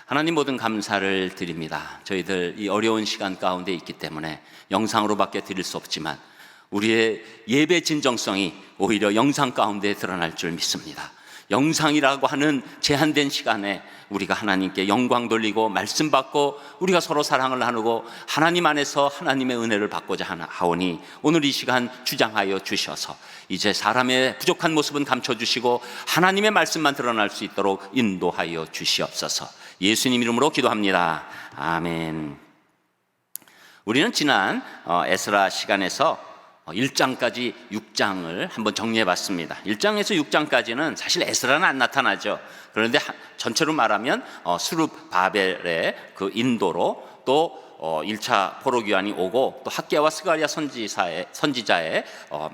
하나님, 모든 감사를 드립니다. 저희들 이 어려운 시간 가운데 있기 때문에 영상으로밖에 드릴 수 없지만 우리의 예배 진정성이 오히려 영상 가운데 드러날 줄 믿습니다. 영상이라고 하는 제한된 시간에 우리가 하나님께 영광 돌리고 말씀 받고 우리가 서로 사랑을 나누고 하나님 안에서 하나님의 은혜를 받고자 하오니 오늘 이 시간 주장하여 주셔서 이제 사람의 부족한 모습은 감춰주시고 하나님의 말씀만 드러날 수 있도록 인도하여 주시옵소서. 예수님 이름으로 기도합니다. 아멘. 우리는 지난 에스라 시간에서 1장까지 6장을 한번 정리해 봤습니다. 1장에서 6장까지는 사실 에스라는 안 나타나죠. 그런데 전체로 말하면 수룹 바벨의 그 인도로 또 1차 포로귀환이 오고 또 학개와 스가랴 선지자의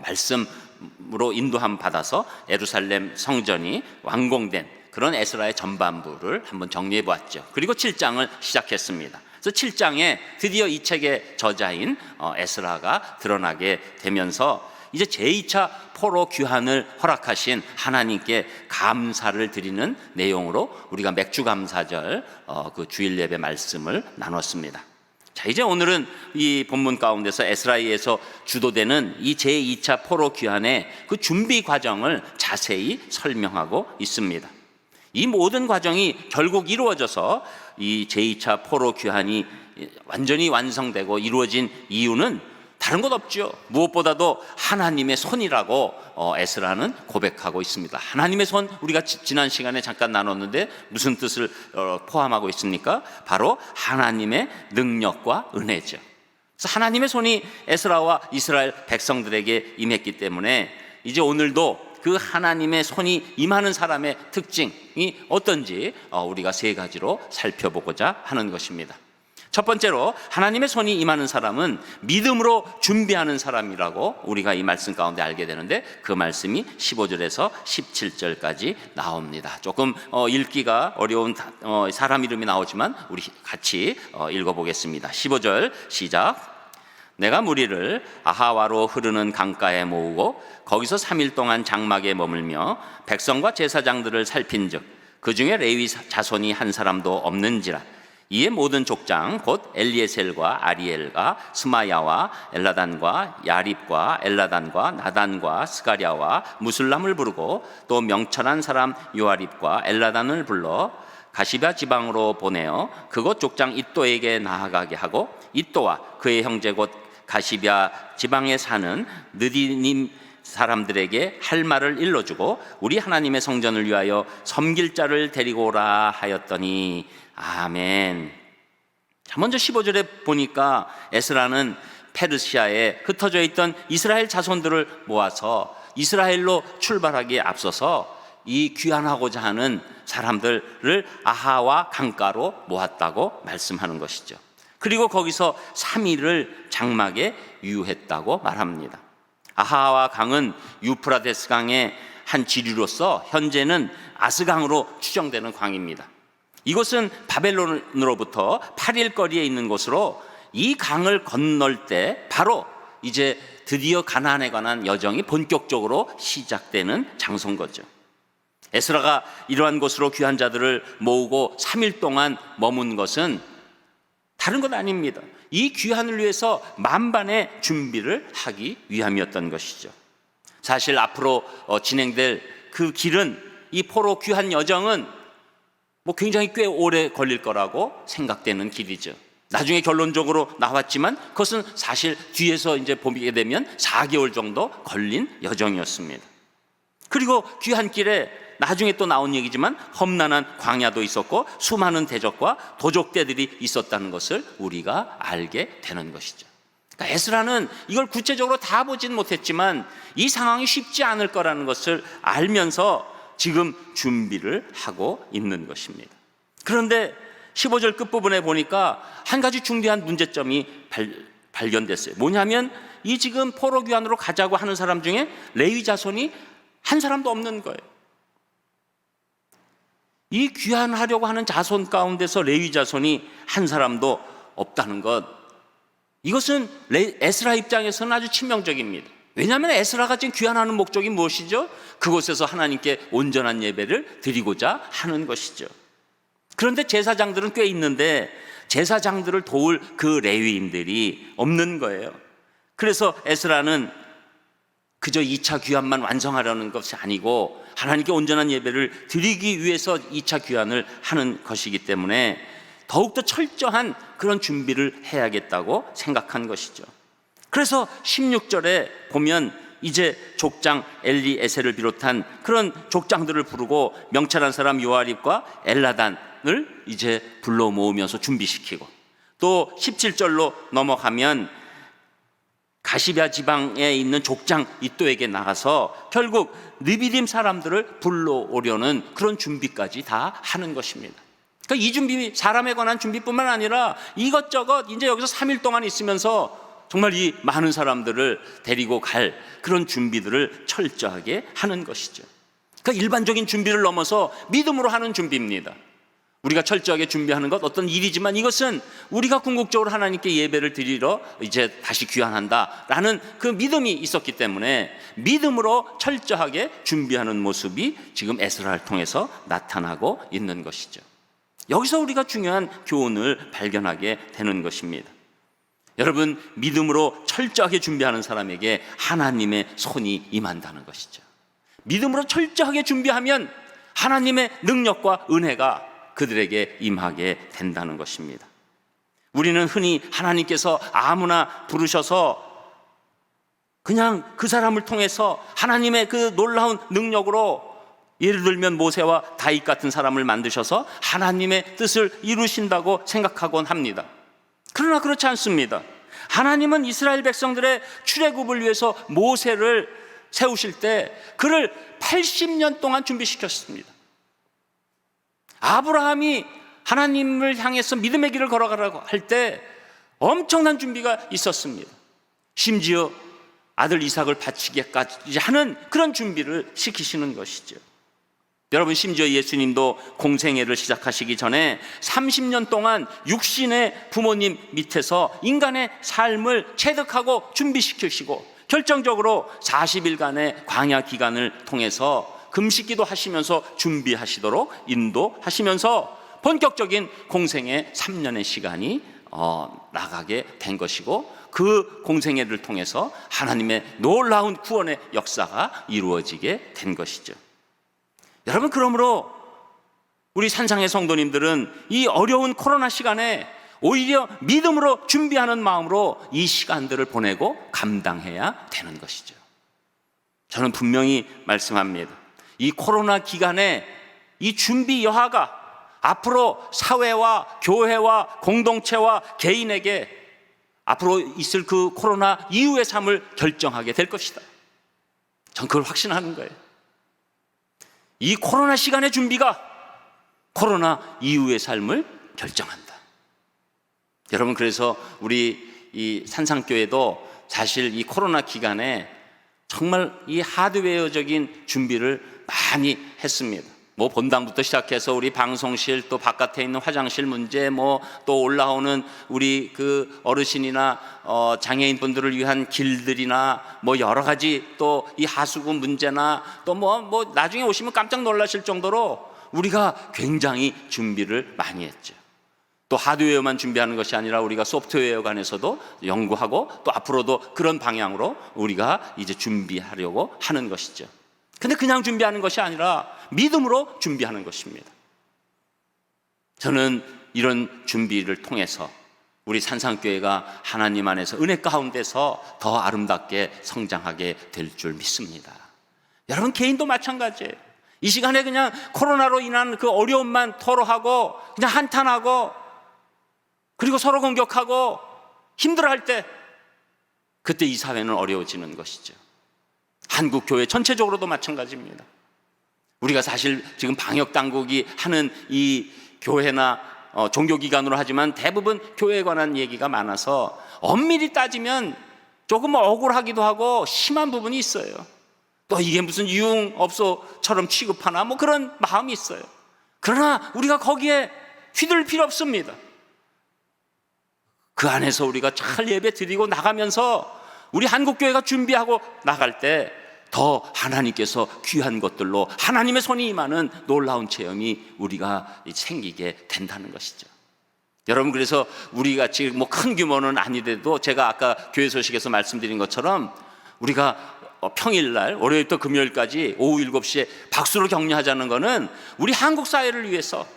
말씀으로 인도함 받아서 예루살렘 성전이 완공된 그런 에스라의 전반부를 한번 정리해 보았죠. 그리고 7장을 시작했습니다. 그래서 7장에 드디어 이 책의 저자인 에스라가 드러나게 되면서 이제 제2차 포로 귀환을 허락하신 하나님께 감사를 드리는 내용으로 우리가 맥주감사절 그 주일 예배 말씀을 나눴습니다. 자, 이제 오늘은 이 본문 가운데서 에스라에서 주도되는 이 제2차 포로 귀환의 그 준비 과정을 자세히 설명하고 있습니다. 이 모든 과정이 결국 이루어져서 이 제2차 포로 귀환이 완전히 완성되고 이루어진 이유는 다른 것 없죠. 무엇보다도 하나님의 손이라고 에스라는 고백하고 있습니다. 하나님의 손, 우리가 지난 시간에 잠깐 나눴는데 무슨 뜻을 포함하고 있습니까? 바로 하나님의 능력과 은혜죠. 그래서 하나님의 손이 에스라와 이스라엘 백성들에게 임했기 때문에 이제 오늘도 그 하나님의 손이 임하는 사람의 특징이 어떤지 우리가 세 가지로 살펴보고자 하는 것입니다. 첫 번째로 하나님의 손이 임하는 사람은 믿음으로 준비하는 사람이라고 우리가 이 말씀 가운데 알게 되는데 그 말씀이 15절에서 17절까지 나옵니다. 조금 읽기가 어려운 사람 이름이 나오지만 우리 같이 읽어보겠습니다. 15절 시작. 내가 무리를 아하와로 흐르는 강가에 모으고 거기서 3일 동안 장막에 머물며 백성과 제사장들을 살핀즉 그 중에 레위 자손이 한 사람도 없는지라. 이에 모든 족장 곧 엘리에셀과 아리엘과 스마야와 엘라단과 야립과 엘라단과 나단과 스가랴와 무술람을 부르고 또 명철한 사람 요아립과 엘라단을 불러 가시바 지방으로 보내어 그곳 족장 잇도에게 나아가게 하고 잇도와 그의 형제 곧 가시바 지방에 사는 느디님 사람들에게 할 말을 일러주고 우리 하나님의 성전을 위하여 섬길 자를 데리고 오라 하였더니 아멘. 자, 먼저 15절에 보니까 에스라는 페르시아에 흩어져 있던 이스라엘 자손들을 모아서 이스라엘로 출발하기에 앞서서 이 귀환하고자 하는 사람들을 아하와 강가로 모았다고 말씀하는 것이죠. 그리고 거기서 3일을 장막에 유했다고 말합니다. 아하와 강은 유프라데스 강의 한 지류로서 현재는 아스강으로 추정되는 강입니다. 이곳은 바벨론으로부터 8일 거리에 있는 곳으로 이 강을 건널 때 바로 이제 드디어 가나안에 관한 여정이 본격적으로 시작되는 장소인 거죠. 에스라가 이러한 곳으로 귀한 자들을 모으고 3일 동안 머문 것은 다른 것 아닙니다. 이 귀환을 위해서 만반의 준비를 하기 위함이었던 것이죠. 사실 앞으로 진행될 그 길은 이 포로 귀환 여정은 굉장히 꽤 오래 걸릴 거라고 생각되는 길이죠. 나중에 결론적으로 나왔지만 그것은 사실 뒤에서 이제 보게 되면 4개월 정도 걸린 여정이었습니다. 그리고 귀한 길에 나중에 또 나온 얘기지만 험난한 광야도 있었고 수많은 대적과 도적대들이 있었다는 것을 우리가 알게 되는 것이죠. 그러니까 에스라는 이걸 구체적으로 다 보진 못했지만 이 상황이 쉽지 않을 거라는 것을 알면서 지금 준비를 하고 있는 것입니다. 그런데 15절 끝부분에 보니까 한 가지 중대한 문제점이 발견됐어요. 뭐냐면 이 지금 포로 귀환으로 가자고 하는 사람 중에 레위 자손이 한 사람도 없는 거예요. 이 귀환하려고 하는 자손 가운데서 레위 자손이 한 사람도 없다는 것, 이것은 에스라 입장에서는 아주 치명적입니다. 왜냐하면 에스라가 지금 귀환하는 목적이 무엇이죠? 그곳에서 하나님께 온전한 예배를 드리고자 하는 것이죠. 그런데 제사장들은 꽤 있는데 제사장들을 도울 그 레위인들이 없는 거예요. 그래서 에스라는 그저 2차 귀환만 완성하려는 것이 아니고 하나님께 온전한 예배를 드리기 위해서 2차 귀환을 하는 것이기 때문에 더욱더 철저한 그런 준비를 해야겠다고 생각한 것이죠. 그래서 16절에 보면 이제 족장 엘리에셀을 비롯한 그런 족장들을 부르고 명철한 사람 요아립과 엘라단을 이제 불러 모으면서 준비시키고, 또 17절로 넘어가면 가시베아 지방에 있는 족장 이또에게 나가서 결국 느비딤 사람들을 불러오려는 그런 준비까지 다 하는 것입니다. 그러니까 이 준비, 사람에 관한 준비뿐만 아니라 이것저것 이제 여기서 3일 동안 있으면서 정말 이 많은 사람들을 데리고 갈 그런 준비들을 철저하게 하는 것이죠. 그러니까 일반적인 준비를 넘어서 믿음으로 하는 준비입니다. 우리가 철저하게 준비하는 것 어떤 일이지만 이것은 우리가 궁극적으로 하나님께 예배를 드리러 이제 다시 귀환한다라는 그 믿음이 있었기 때문에 믿음으로 철저하게 준비하는 모습이 지금 에스라를 통해서 나타나고 있는 것이죠. 여기서 우리가 중요한 교훈을 발견하게 되는 것입니다. 여러분, 믿음으로 철저하게 준비하는 사람에게 하나님의 손이 임한다는 것이죠. 믿음으로 철저하게 준비하면 하나님의 능력과 은혜가 그들에게 임하게 된다는 것입니다. 우리는 흔히 하나님께서 아무나 부르셔서 그냥 그 사람을 통해서 하나님의 그 놀라운 능력으로, 예를 들면 모세와 다윗 같은 사람을 만드셔서 하나님의 뜻을 이루신다고 생각하곤 합니다. 그러나 그렇지 않습니다. 하나님은 이스라엘 백성들의 출애굽을 위해서 모세를 세우실 때 그를 80년 동안 준비시켰습니다. 아브라함이 하나님을 향해서 믿음의 길을 걸어가라고 할 때 엄청난 준비가 있었습니다. 심지어 아들 이삭을 바치기까지 하는 그런 준비를 시키시는 것이죠. 여러분, 심지어 예수님도 공생애를 시작하시기 전에 30년 동안 육신의 부모님 밑에서 인간의 삶을 체득하고 준비시키시고 결정적으로 40일간의 광야 기간을 통해서 금식기도 하시면서 준비하시도록 인도하시면서 본격적인 공생애 3년의 시간이 나가게 된 것이고, 그 공생애를 통해서 하나님의 놀라운 구원의 역사가 이루어지게 된 것이죠. 여러분, 그러므로 우리 산상의 성도님들은 이 어려운 코로나 시간에 오히려 믿음으로 준비하는 마음으로 이 시간들을 보내고 감당해야 되는 것이죠. 저는 분명히 말씀합니다. 이 코로나 기간에 이 준비 여하가 앞으로 사회와 교회와 공동체와 개인에게 앞으로 있을 그 코로나 이후의 삶을 결정하게 될 것이다. 전 그걸 확신하는 거예요. 이 코로나 시간의 준비가 코로나 이후의 삶을 결정한다. 여러분, 그래서 우리 이 산상교회도 사실 이 코로나 기간에 정말 이 하드웨어적인 준비를 많이 했습니다. 뭐 본당부터 시작해서 우리 방송실, 또 바깥에 있는 화장실 문제, 뭐 또 올라오는 우리 그 어르신이나 장애인 분들을 위한 길들이나 뭐 여러 가지, 또 이 하수구 문제나 또 뭐 나중에 오시면 깜짝 놀라실 정도로 우리가 굉장히 준비를 많이 했죠. 또 하드웨어만 준비하는 것이 아니라 우리가 소프트웨어 관해서도 연구하고 또 앞으로도 그런 방향으로 우리가 이제 준비하려고 하는 것이죠. 근데 그냥 준비하는 것이 아니라 믿음으로 준비하는 것입니다. 저는 이런 준비를 통해서 우리 산상교회가 하나님 안에서 은혜 가운데서 더 아름답게 성장하게 될 줄 믿습니다. 여러분, 개인도 마찬가지예요. 이 시간에 그냥 코로나로 인한 그 어려움만 토로하고 그냥 한탄하고 그리고 서로 공격하고 힘들어할 때, 그때 이 사회는 어려워지는 것이죠. 한국 교회 전체적으로도 마찬가지입니다. 우리가 사실 지금 방역 당국이 하는 이 교회나 종교기관으로 하지만 대부분 교회에 관한 얘기가 많아서 엄밀히 따지면 조금 억울하기도 하고 심한 부분이 있어요. 또 이게 무슨 유흥업소처럼 취급하나 뭐 그런 마음이 있어요. 그러나 우리가 거기에 휘둘릴 필요 없습니다. 그 안에서 우리가 잘 예배 드리고 나가면서 우리 한국교회가 준비하고 나갈 때 더 하나님께서 귀한 것들로 하나님의 손이 임하는 놀라운 체험이 우리가 생기게 된다는 것이죠. 여러분, 그래서 우리 같이 뭐 큰 규모는 아니더라도 제가 아까 교회 소식에서 말씀드린 것처럼 우리가 평일날 월요일부터 금요일까지 오후 7시에 박수로 격려하자는 것은 우리 한국 사회를 위해서,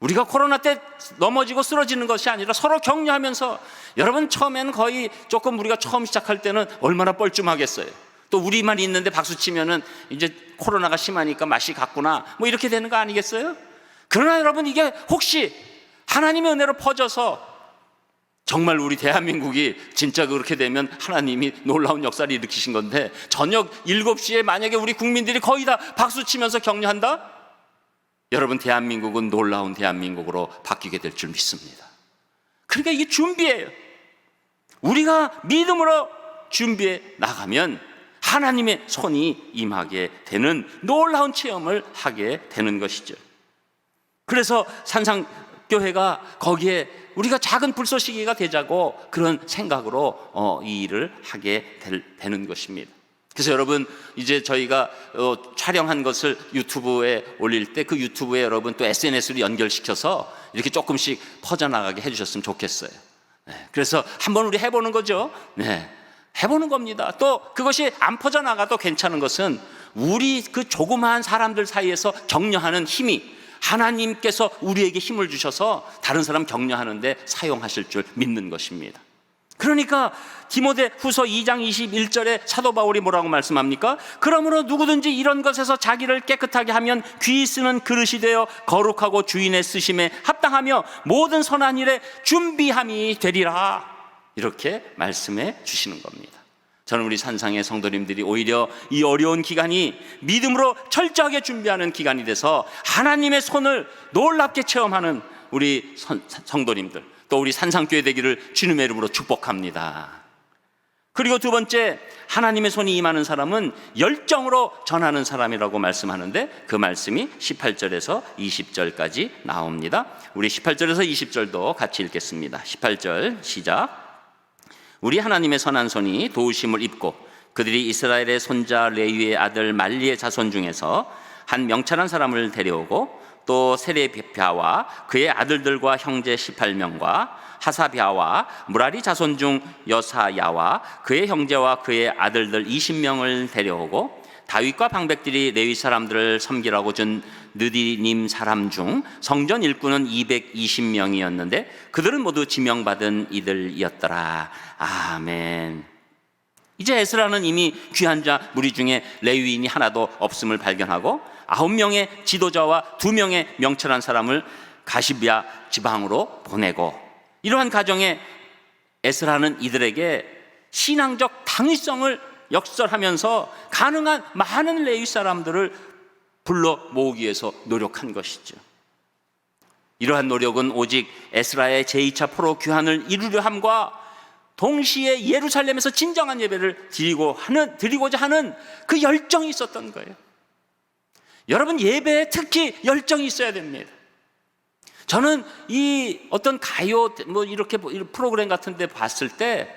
우리가 코로나 때 넘어지고 쓰러지는 것이 아니라 서로 격려하면서, 여러분 처음에는 거의 조금 우리가 처음 시작할 때는 얼마나 뻘쭘하겠어요. 또 우리만 있는데 박수 치면은 이제 코로나가 심하니까 맛이 갔구나 뭐 이렇게 되는 거 아니겠어요? 그러나 여러분, 이게 혹시 하나님의 은혜로 퍼져서 정말 우리 대한민국이 진짜 그렇게 되면 하나님이 놀라운 역사를 일으키신 건데, 저녁 7시에 만약에 우리 국민들이 거의 다 박수 치면서 격려한다? 여러분, 대한민국은 놀라운 대한민국으로 바뀌게 될 줄 믿습니다. 그러니까 이게 준비예요. 우리가 믿음으로 준비해 나가면 하나님의 손이 임하게 되는 놀라운 체험을 하게 되는 것이죠. 그래서 산상교회가 거기에 우리가 작은 불쏘시개가 되자고 그런 생각으로 이 일을 하게 되는 것입니다. 그래서 여러분, 이제 저희가 촬영한 것을 유튜브에 올릴 때 그 유튜브에 여러분 또 SNS로 연결시켜서 이렇게 조금씩 퍼져나가게 해주셨으면 좋겠어요. 네, 그래서 한번 우리 해보는 거죠. 네, 해보는 겁니다. 또 그것이 안 퍼져나가도 괜찮은 것은 우리 그 조그마한 사람들 사이에서 격려하는 힘이 하나님께서 우리에게 힘을 주셔서 다른 사람 격려하는데 사용하실 줄 믿는 것입니다. 그러니까 디모데 후서 2장 21절에 사도 바울이 뭐라고 말씀합니까? 그러므로 누구든지 이런 것에서 자기를 깨끗하게 하면 귀 쓰는 그릇이 되어 거룩하고 주인의 쓰심에 합당하며 모든 선한 일에 준비함이 되리라, 이렇게 말씀해 주시는 겁니다. 저는 우리 산상의 성도님들이 오히려 이 어려운 기간이 믿음으로 철저하게 준비하는 기간이 돼서 하나님의 손을 놀랍게 체험하는 우리 성도님들, 또 우리 산상교회 되기를 주님의 이름으로 축복합니다. 그리고 두 번째, 하나님의 손이 임하는 사람은 열정으로 전하는 사람이라고 말씀하는데, 그 말씀이 18절에서 20절까지 나옵니다. 우리 18절에서 20절도 같이 읽겠습니다. 18절 시작. 우리 하나님의 선한 손이 도우심을 입고 그들이 이스라엘의 손자 레위의 아들 말리의 자손 중에서 한 명철한 사람을 데려오고, 또 세레비아와 그의 아들들과 형제 18명과 하사비아와 무라리 자손 중 여사야와 그의 형제와 그의 아들들 20명을 데려오고, 다윗과 방백들이 레위 사람들을 섬기라고 준 느디님 사람 중 성전 일꾼은 220명이었는데 그들은 모두 지명받은 이들이었더라. 아멘. 이제 에스라는 이미 귀한 자 무리 중에 레위인이 하나도 없음을 발견하고 9명의 지도자와 2명의 명철한 사람을 가시비아 지방으로 보내고, 이러한 가정에 에스라는 이들에게 신앙적 당위성을 역설하면서 가능한 많은 레위 사람들을 불러 모으기 위해서 노력한 것이죠. 이러한 노력은 오직 에스라의 제2차 포로 귀환을 이루려 함과 동시에 예루살렘에서 진정한 예배를 드리고자 하는 그 열정이 있었던 거예요. 여러분, 예배에 특히 열정이 있어야 됩니다. 저는 이 어떤 가요 뭐 이렇게 프로그램 같은 데 봤을 때,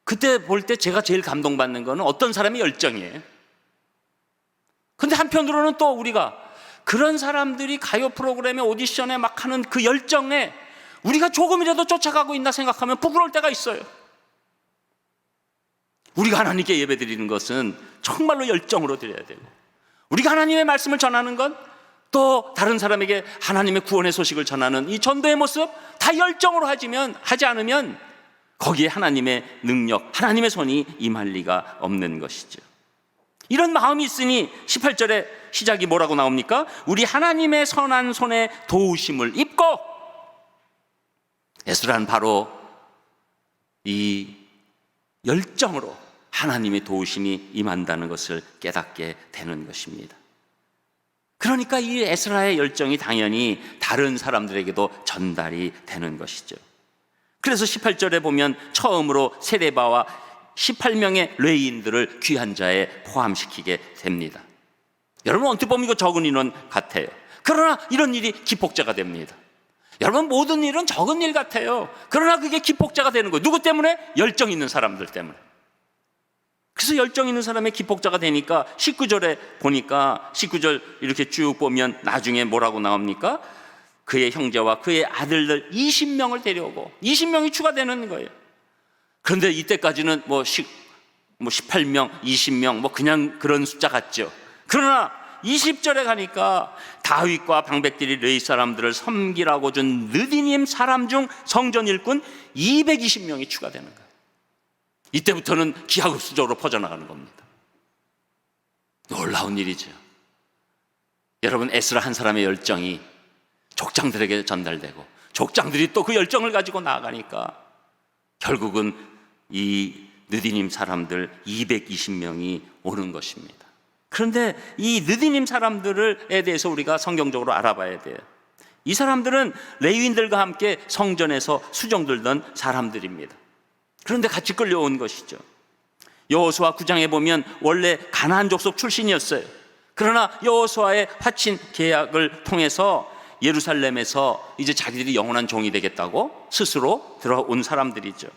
그때 볼 때 제가 제일 감동받는 거는 어떤 사람의 열정이에요. 근데 한편으로는 또 우리가 그런 사람들이 가요 프로그램에 오디션에 막 하는 그 열정에 우리가 조금이라도 쫓아가고 있나 생각하면 부끄러울 때가 있어요. 우리가 하나님께 예배드리는 것은 정말로 열정으로 드려야 되고, 우리가 하나님의 말씀을 전하는 건, 또 다른 사람에게 하나님의 구원의 소식을 전하는 이 전도의 모습 다 열정으로 하지 않으면 거기에 하나님의 능력, 하나님의 손이 임할 리가 없는 것이죠. 이런 마음이 있으니 18절에 시작이 뭐라고 나옵니까? 우리 하나님의 선한 손에 도우심을 입고, 에스라는 바로 이 열정으로 하나님의 도우심이 임한다는 것을 깨닫게 되는 것입니다. 그러니까 이 에스라의 열정이 당연히 다른 사람들에게도 전달이 되는 것이죠. 그래서 18절에 보면 처음으로 세레바와 18명의 레위인들을 귀한 자에 포함시키게 됩니다. 여러분, 언뜻 보면 이거 적은 인원 같아요. 그러나 이런 일이 기폭제가 됩니다. 여러분, 모든 일은 적은 일 같아요. 그러나 그게 기폭제가 되는 거예요. 누구 때문에? 열정 있는 사람들 때문에. 그래서 열정 있는 사람의 기폭자가 되니까 19절에 보니까 19절 이렇게 쭉 보면 나중에 뭐라고 나옵니까? 그의 형제와 그의 아들들 20명을 데려오고 20명이 추가되는 거예요. 그런데 이때까지는 18명, 20명 그냥 그런 숫자 같죠. 그러나 20절에 가니까 다윗과 방백들이 레위 사람들을 섬기라고 준 느디님 사람 중 성전 일꾼 220명이 추가되는 거예요. 이때부터는 기하급수적으로 퍼져나가는 겁니다. 놀라운 일이죠. 여러분, 에스라 한 사람의 열정이 족장들에게 전달되고 족장들이 또 그 열정을 가지고 나아가니까 결국은 이 느디님 사람들 220명이 오는 것입니다. 그런데 이 느디님 사람들에 대해서 우리가 성경적으로 알아봐야 돼요. 이 사람들은 레위인들과 함께 성전에서 수종 들던 사람들입니다. 그런데 같이 끌려온 것이죠. 여호수아 9장에 보면 원래 가나안 족속 출신이었어요. 그러나 여호수아의 화친 계약을 통해서 예루살렘에서 이제 자기들이 영원한 종이 되겠다고 스스로 들어온 사람들이죠.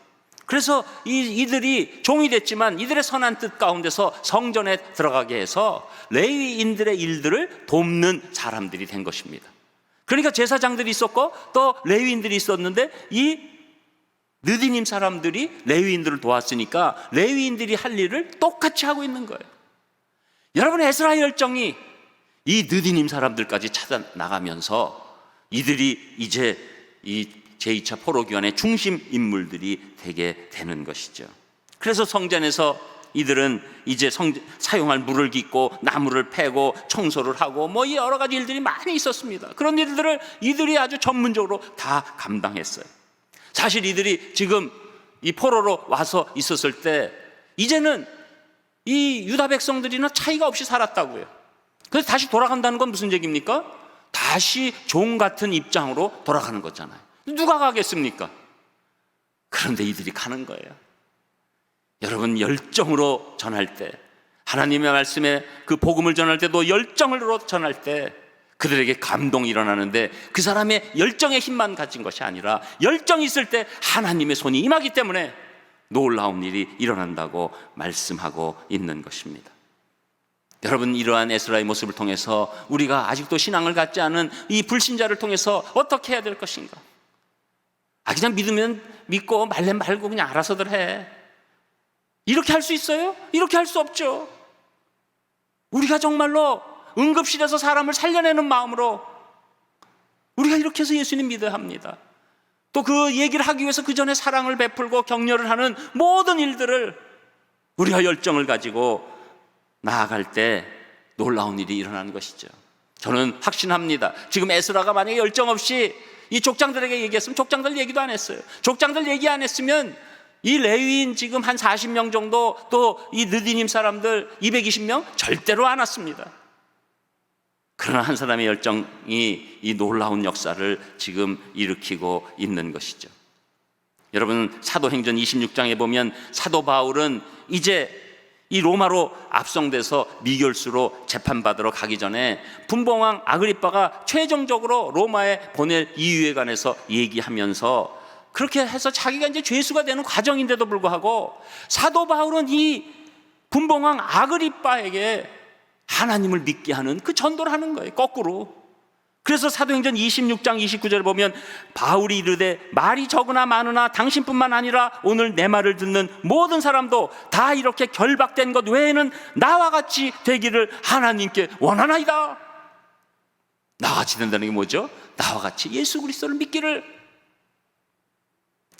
그래서 이들이 종이 됐지만 이들의 선한 뜻 가운데서 성전에 들어가게 해서 레위인들의 일들을 돕는 사람들이 된 것입니다. 그러니까 제사장들이 있었고 또 레위인들이 있었는데 이 느디님 사람들이 레위인들을 도왔으니까 레위인들이 할 일을 똑같이 하고 있는 거예요. 여러분, 에스라의 열정이 이 느디님 사람들까지 찾아 나가면서 이들이 이제 이 제2차 포로기환의 중심 인물들이 되게 되는 것이죠. 그래서 성전에서 이들은 이제 사용할 물을 깃고 나무를 패고 청소를 하고 여러 가지 일들이 많이 있었습니다. 그런 일들을 이들이 아주 전문적으로 다 감당했어요. 사실 이들이 지금 이 포로로 와서 있었을 때 이제는 이 유다 백성들이나 차이가 없이 살았다고요. 그래서 다시 돌아간다는 건 무슨 얘기입니까? 다시 종 같은 입장으로 돌아가는 거잖아요. 누가 가겠습니까? 그런데 이들이 가는 거예요. 여러분, 열정으로 전할 때, 하나님의 말씀에 그 복음을 전할 때도 열정으로 전할 때 그들에게 감동이 일어나는데 그 사람의 열정의 힘만 가진 것이 아니라 열정이 있을 때 하나님의 손이 임하기 때문에 놀라운 일이 일어난다고 말씀하고 있는 것입니다. 여러분, 이러한 에스라의 모습을 통해서 우리가 아직도 신앙을 갖지 않은 이 불신자를 통해서 어떻게 해야 될 것인가? 그냥 믿으면 믿고 말면 말고 그냥 알아서들 해. 이렇게 할 수 있어요? 이렇게 할 수 없죠. 우리가 정말로 응급실에서 사람을 살려내는 마음으로 우리가 이렇게 해서 예수님 믿어야 합니다. 또 그 얘기를 하기 위해서 그 전에 사랑을 베풀고 격려를 하는 모든 일들을 우리가 열정을 가지고 나아갈 때 놀라운 일이 일어나는 것이죠. 저는 확신합니다. 지금 에스라가 만약에 열정 없이 이 족장들에게 얘기했으면 족장들 얘기도 안 했어요. 족장들 얘기 안 했으면 이 레위인 지금 한 40명 정도 또 이 느디님 사람들 220명 절대로 안 왔습니다. 그러나 한 사람의 열정이 이 놀라운 역사를 지금 일으키고 있는 것이죠. 여러분, 사도행전 26장에 보면 사도 바울은 이제 이 로마로 압송돼서 미결수로 재판받으러 가기 전에 분봉왕 아그리빠가 최종적으로 로마에 보낼 이유에 관해서 얘기하면서 그렇게 해서 자기가 이제 죄수가 되는 과정인데도 불구하고 사도 바울은 이 분봉왕 아그리빠에게 하나님을 믿게 하는 그 전도를 하는 거예요. 거꾸로. 그래서 사도행전 26장 29절에 보면 바울이 이르되 말이 적으나 많으나 당신뿐만 아니라 오늘 내 말을 듣는 모든 사람도 다 이렇게 결박된 것 외에는 나와 같이 되기를 하나님께 원하나이다. 나와 같이 된다는 게 뭐죠? 나와 같이 예수 그리스도를 믿기를.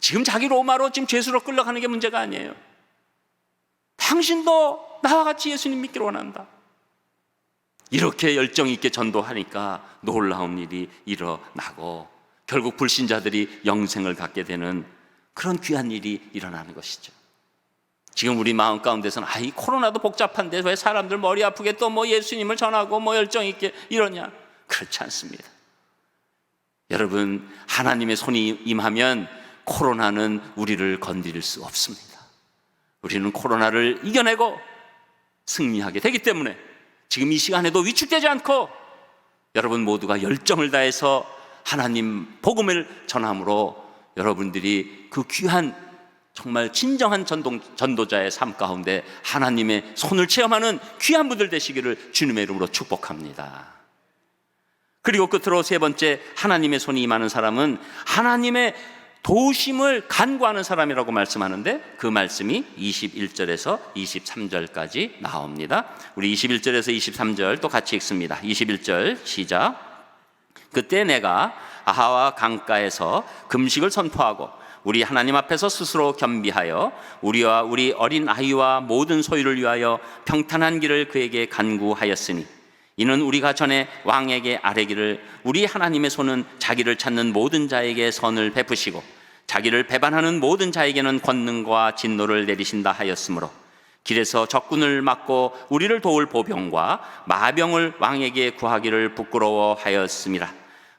지금 자기 로마로 지금 죄수로 끌려가는 게 문제가 아니에요. 당신도 나와 같이 예수님 믿기를 원한다. 이렇게 열정 있게 전도하니까 놀라운 일이 일어나고 결국 불신자들이 영생을 갖게 되는 그런 귀한 일이 일어나는 것이죠. 지금 우리 마음 가운데서는 이 코로나도 복잡한데 왜 사람들 머리 아프게 또 예수님을 전하고 열정 있게 이러냐? 그렇지 않습니다. 여러분, 하나님의 손이 임하면 코로나는 우리를 건드릴 수 없습니다. 우리는 코로나를 이겨내고 승리하게 되기 때문에 지금 이 시간에도 위축되지 않고 여러분 모두가 열정을 다해서 하나님 복음을 전함으로 여러분들이 그 귀한 정말 진정한 전도자의 삶 가운데 하나님의 손을 체험하는 귀한 분들 되시기를 주님의 이름으로 축복합니다. 그리고 끝으로 세 번째, 하나님의 손이 임하는 사람은 하나님의 도우심을 간구하는 사람이라고 말씀하는데, 그 말씀이 21절에서 23절까지 나옵니다. 우리 21절에서 23절 또 같이 읽습니다. 21절 시작. 그때 내가 아하와 강가에서 금식을 선포하고 우리 하나님 앞에서 스스로 겸비하여 우리와 우리 어린 아이와 모든 소유를 위하여 평탄한 길을 그에게 간구하였으니, 이는 우리가 전에 왕에게 아뢰기를 우리 하나님의 손은 자기를 찾는 모든 자에게 선을 베푸시고 자기를 배반하는 모든 자에게는 권능과 진노를 내리신다 하였으므로, 길에서 적군을 막고 우리를 도울 보병과 마병을 왕에게 구하기를 부끄러워하였음이라.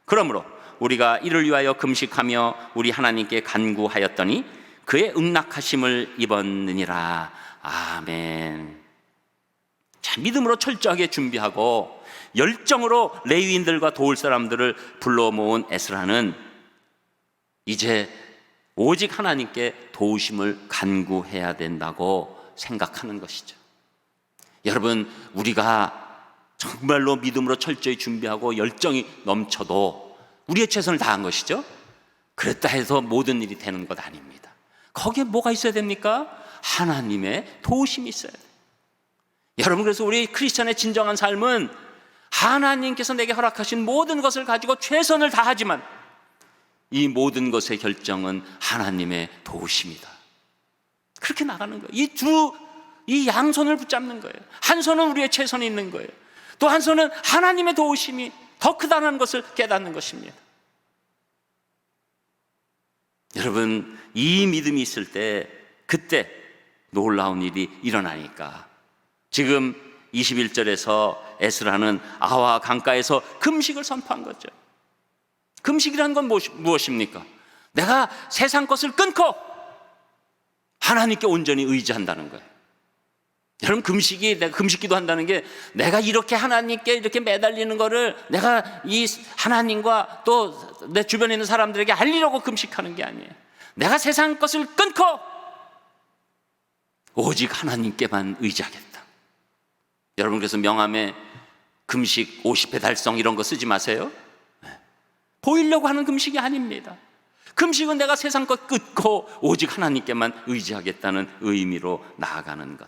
그러므로 우리가 이를 위하여 금식하며 우리 하나님께 간구하였더니 그의 응낙하심을 입었느니라. 아멘. 자, 믿음으로 철저하게 준비하고 열정으로 레위인들과 도울 사람들을 불러 모은 에스라는 이제 오직 하나님께 도우심을 간구해야 된다고 생각하는 것이죠. 여러분, 우리가 정말로 믿음으로 철저히 준비하고 열정이 넘쳐도 우리의 최선을 다한 것이죠. 그랬다 해서 모든 일이 되는 것 아닙니다. 거기에 뭐가 있어야 됩니까? 하나님의 도우심이 있어야 돼요. 여러분, 그래서 우리 크리스천의 진정한 삶은 하나님께서 내게 허락하신 모든 것을 가지고 최선을 다하지만 이 모든 것의 결정은 하나님의 도우심이다. 그렇게 나가는 거예요. 이 양손을 붙잡는 거예요. 한 손은 우리의 최선이 있는 거예요. 또 한 손은 하나님의 도우심이 더 크다는 것을 깨닫는 것입니다. 여러분, 이 믿음이 있을 때 그때 놀라운 일이 일어나니까 지금 21절에서 에스라는 아와 강가에서 금식을 선포한 거죠. 금식이라는 건 무엇입니까? 내가 세상 것을 끊고 하나님께 온전히 의지한다는 거예요. 여러분, 내가 금식기도 한다는 게 내가 이렇게 하나님께 이렇게 매달리는 거를 내가 이 하나님과 또 내 주변에 있는 사람들에게 알리려고 금식하는 게 아니에요. 내가 세상 것을 끊고 오직 하나님께만 의지하겠다. 여러분, 그래서 명함에 금식 50회 달성 이런 거 쓰지 마세요. 보이려고 하는 금식이 아닙니다. 금식은 내가 세상 것 끊고 오직 하나님께만 의지하겠다는 의미로 나아가는 것.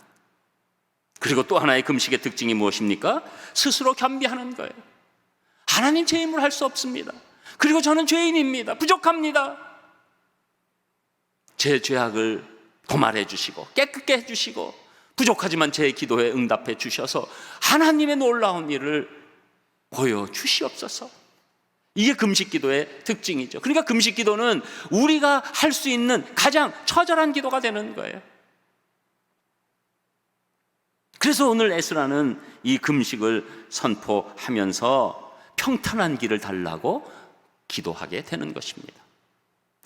그리고 또 하나의 금식의 특징이 무엇입니까? 스스로 겸비하는 거예요. 하나님, 제 힘으로 할 수 없습니다. 그리고 저는 죄인입니다. 부족합니다. 제 죄악을 도말해 주시고 깨끗게 해주시고 부족하지만 제 기도에 응답해 주셔서 하나님의 놀라운 일을 보여주시옵소서. 이게 금식기도의 특징이죠. 그러니까 금식기도는 우리가 할 수 있는 가장 처절한 기도가 되는 거예요. 그래서 오늘 에스라는 이 금식을 선포하면서 평탄한 길을 달라고 기도하게 되는 것입니다.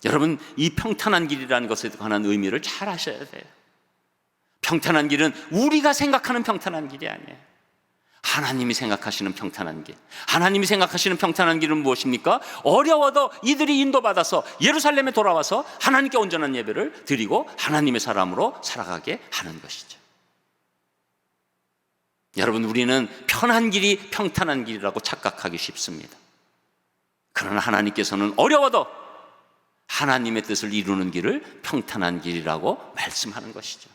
여러분, 이 평탄한 길이라는 것에 관한 의미를 잘 아셔야 돼요. 평탄한 길은 우리가 생각하는 평탄한 길이 아니에요. 하나님이 생각하시는 평탄한 길. 하나님이 생각하시는 평탄한 길은 무엇입니까? 어려워도 이들이 인도받아서 예루살렘에 돌아와서 하나님께 온전한 예배를 드리고 하나님의 사람으로 살아가게 하는 것이죠. 여러분, 우리는 편한 길이 평탄한 길이라고 착각하기 쉽습니다. 그러나 하나님께서는 어려워도 하나님의 뜻을 이루는 길을 평탄한 길이라고 말씀하는 것이죠.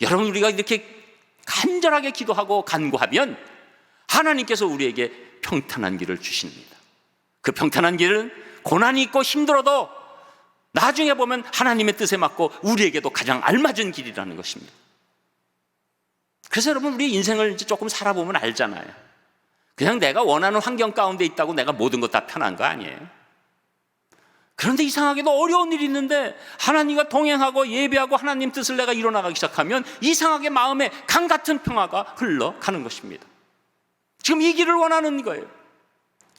여러분, 우리가 이렇게 간절하게 기도하고 간구하면 하나님께서 우리에게 평탄한 길을 주십니다. 그 평탄한 길은 고난이 있고 힘들어도 나중에 보면 하나님의 뜻에 맞고 우리에게도 가장 알맞은 길이라는 것입니다. 그래서 여러분, 우리 인생을 이제 조금 살아보면 알잖아요. 그냥 내가 원하는 환경 가운데 있다고 내가 모든 것 다 편한 거 아니에요. 그런데 이상하게도 어려운 일이 있는데 하나님과 동행하고 예배하고 하나님 뜻을 내가 이뤄나가기 시작하면 이상하게 마음에 강 같은 평화가 흘러가는 것입니다. 지금 이 길을 원하는 거예요.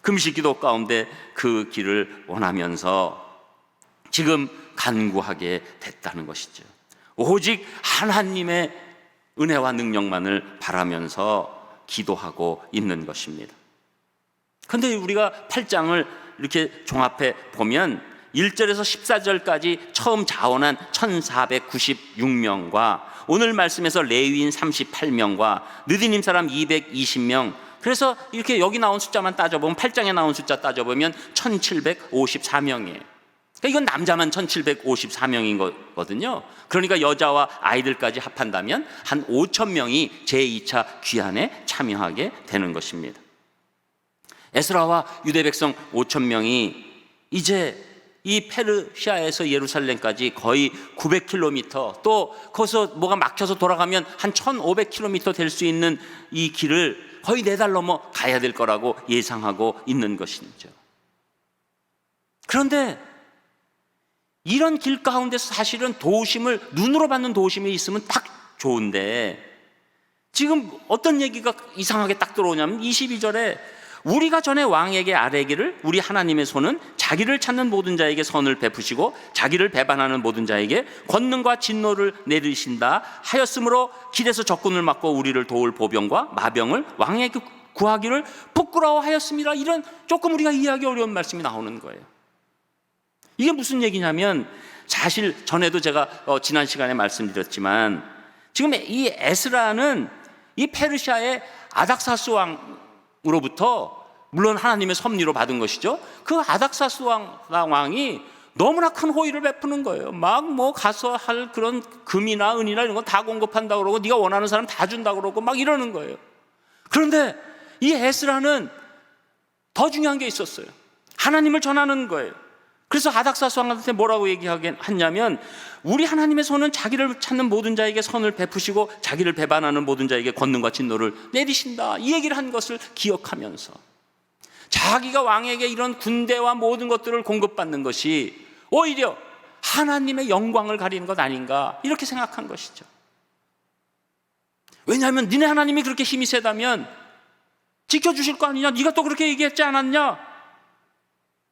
금식기도 가운데 그 길을 원하면서 지금 간구하게 됐다는 것이죠. 오직 하나님의 은혜와 능력만을 바라면서 기도하고 있는 것입니다. 그런데 우리가 8장을 이렇게 종합해 보면 1절에서 14절까지 처음 자원한 1496명과 오늘 말씀에서 레위인 38명과 느디님 사람 220명, 그래서 이렇게 여기 나온 숫자만 따져보면 8장에 나온 숫자 따져보면 1754명이에요. 그러니까 이건 남자만 1754명인 거거든요. 그러니까 여자와 아이들까지 합한다면 한 5,000명이 제2차 귀환에 참여하게 되는 것입니다. 에스라와 유대 백성 5,000명이 이제 이 페르시아에서 예루살렘까지 거의 900km, 또 거기서 뭐가 막혀서 돌아가면 한 1500km 될 수 있는 이 길을 거의 4달 넘어 가야 될 거라고 예상하고 있는 것이죠. 그런데 이런 길 가운데서 사실은 도우심을, 눈으로 받는 도우심이 있으면 딱 좋은데, 지금 어떤 얘기가 이상하게 딱 들어오냐면 22절에 우리가 전에 왕에게 아뢰기를 우리 하나님의 손은 자기를 찾는 모든 자에게 선을 베푸시고 자기를 배반하는 모든 자에게 권능과 진노를 내리신다 하였으므로 길에서 적군을 막고 우리를 도울 보병과 마병을 왕에게 구하기를 부끄러워하였습니다. 이런 조금 우리가 이해하기 어려운 말씀이 나오는 거예요. 이게 무슨 얘기냐면, 사실 전에도 제가 지난 시간에 말씀드렸지만 지금 이 에스라는 이 페르시아의 아닥사스 왕으로부터 물론 하나님의 섭리로 받은 것이죠. 그 아닥사스 왕이 너무나 큰 호의를 베푸는 거예요. 막 뭐 가서 할 그런 금이나 은이나 이런 거 다 공급한다고 그러고 네가 원하는 사람 다 준다고 그러고 막 이러는 거예요. 그런데 이 에스라는 더 중요한 게 있었어요. 하나님을 전하는 거예요. 그래서 아닥사스 왕한테 뭐라고 얘기하냐면, 우리 하나님의 손은 자기를 찾는 모든 자에게 선을 베푸시고 자기를 배반하는 모든 자에게 권능과 진노를 내리신다, 이 얘기를 한 것을 기억하면서 자기가 왕에게 이런 군대와 모든 것들을 공급받는 것이 오히려 하나님의 영광을 가리는 것 아닌가, 이렇게 생각한 것이죠. 왜냐하면 니네 하나님이 그렇게 힘이 세다면 지켜주실 거 아니냐, 네가 또 그렇게 얘기했지 않았냐.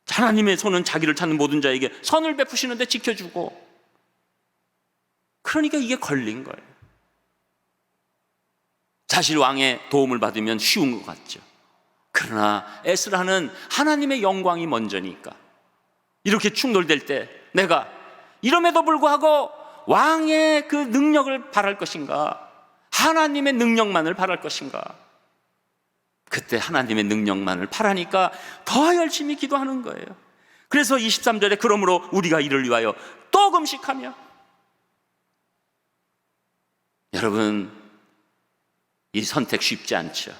하나님의 손은 자기를 찾는 모든 자에게 선을 베푸시는데 지켜주고, 그러니까 이게 걸린 거예요. 사실 왕의 도움을 받으면 쉬운 것 같죠. 그러나 에스라는 하나님의 영광이 먼저니까 이렇게 충돌될 때 내가 이럼에도 불구하고 왕의 그 능력을 바랄 것인가, 하나님의 능력만을 바랄 것인가. 그때 하나님의 능력만을 바라니까 더 열심히 기도하는 거예요. 그래서 23절에 그러므로 우리가 이를 위하여 또 금식하며, 여러분 이 선택 쉽지 않죠.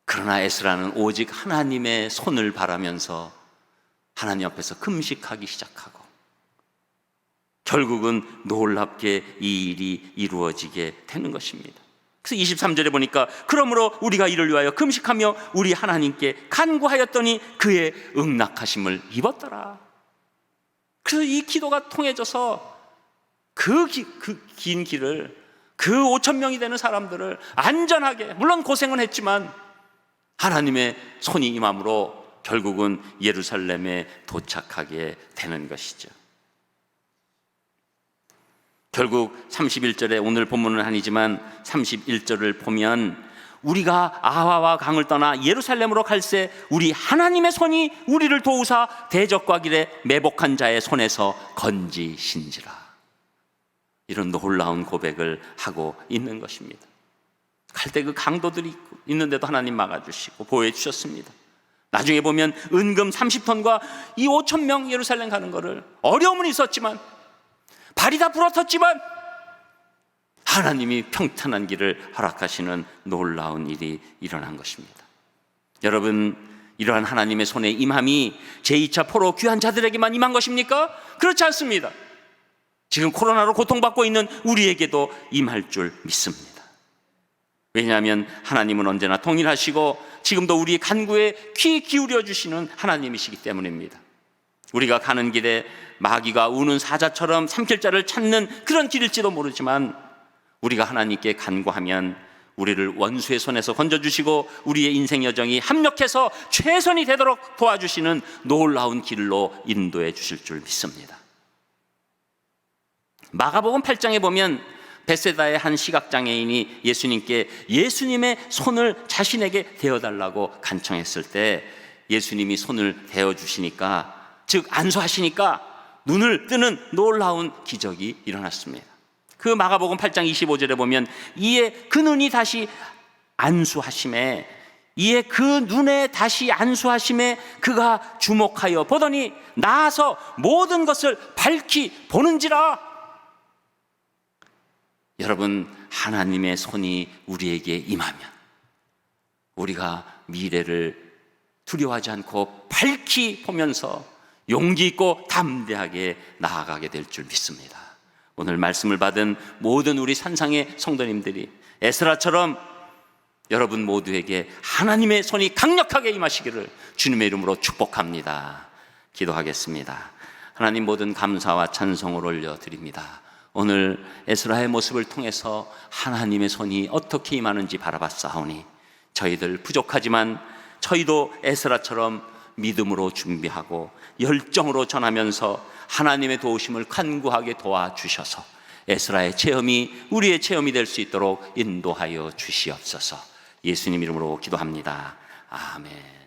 그러나 에스라는 오직 하나님의 손을 바라면서 하나님 앞에서 금식하기 시작하고 결국은 놀랍게 이 일이 이루어지게 되는 것입니다. 그래서 23절에 보니까 그러므로 우리가 이를 위하여 금식하며 우리 하나님께 간구하였더니 그의 응낙하심을 입었더라. 그래서 이 기도가 통해져서 그 긴 길을, 그 5,000명이 되는 사람들을 안전하게, 물론 고생은 했지만 하나님의 손이 임함으로 결국은 예루살렘에 도착하게 되는 것이죠. 결국 31절에 오늘 본문은 아니지만 31절을 보면 우리가 아하와 강을 떠나 예루살렘으로 갈새 우리 하나님의 손이 우리를 도우사 대적과 길에 매복한 자의 손에서 건지신지라, 이런 놀라운 고백을 하고 있는 것입니다. 갈 때 그 강도들이 있는데도 하나님 막아주시고 보호해 주셨습니다. 나중에 보면 은금 30톤과 이 5,000명 예루살렘 가는 거를 어려움은 있었지만, 발이 다 부러졌지만 하나님이 평탄한 길을 허락하시는 놀라운 일이 일어난 것입니다. 여러분, 이러한 하나님의 손의 임함이 제2차 포로 귀한 자들에게만 임한 것입니까? 그렇지 않습니다. 지금 코로나로 고통받고 있는 우리에게도 임할 줄 믿습니다. 왜냐하면 하나님은 언제나 동일하시고 지금도 우리의 간구에 귀 기울여 주시는 하나님이시기 때문입니다. 우리가 가는 길에 마귀가 우는 사자처럼 삼킬 자를 찾는 그런 길일지도 모르지만, 우리가 하나님께 간구하면 우리를 원수의 손에서 건져주시고 우리의 인생 여정이 합력해서 최선이 되도록 도와주시는 놀라운 길로 인도해 주실 줄 믿습니다. 마가복음 8장에 보면 베세다의 한 시각장애인이 예수님께 예수님의 손을 자신에게 대어달라고 간청했을 때 예수님이 손을 대어주시니까 즉 안수하시니까 눈을 뜨는 놀라운 기적이 일어났습니다. 그 마가복음 8장 25절에 보면 이에 그 눈이 다시 안수하심에, 이에 그 눈에 다시 안수하심에 그가 주목하여 보더니 나아서 모든 것을 밝히 보는지라. 여러분, 하나님의 손이 우리에게 임하면 우리가 미래를 두려워하지 않고 밝히 보면서 용기 있고 담대하게 나아가게 될 줄 믿습니다. 오늘 말씀을 받은 모든 우리 산상의 성도님들이 에스라처럼 여러분 모두에게 하나님의 손이 강력하게 임하시기를 주님의 이름으로 축복합니다. 기도하겠습니다. 하나님, 모든 감사와 찬송을 올려드립니다. 오늘 에스라의 모습을 통해서 하나님의 손이 어떻게 임하는지 바라봤사오니 저희들 부족하지만 저희도 에스라처럼 믿음으로 준비하고 열정으로 전하면서 하나님의 도우심을 간구하게 도와주셔서 에스라의 체험이 우리의 체험이 될 수 있도록 인도하여 주시옵소서. 예수님 이름으로 기도합니다. 아멘.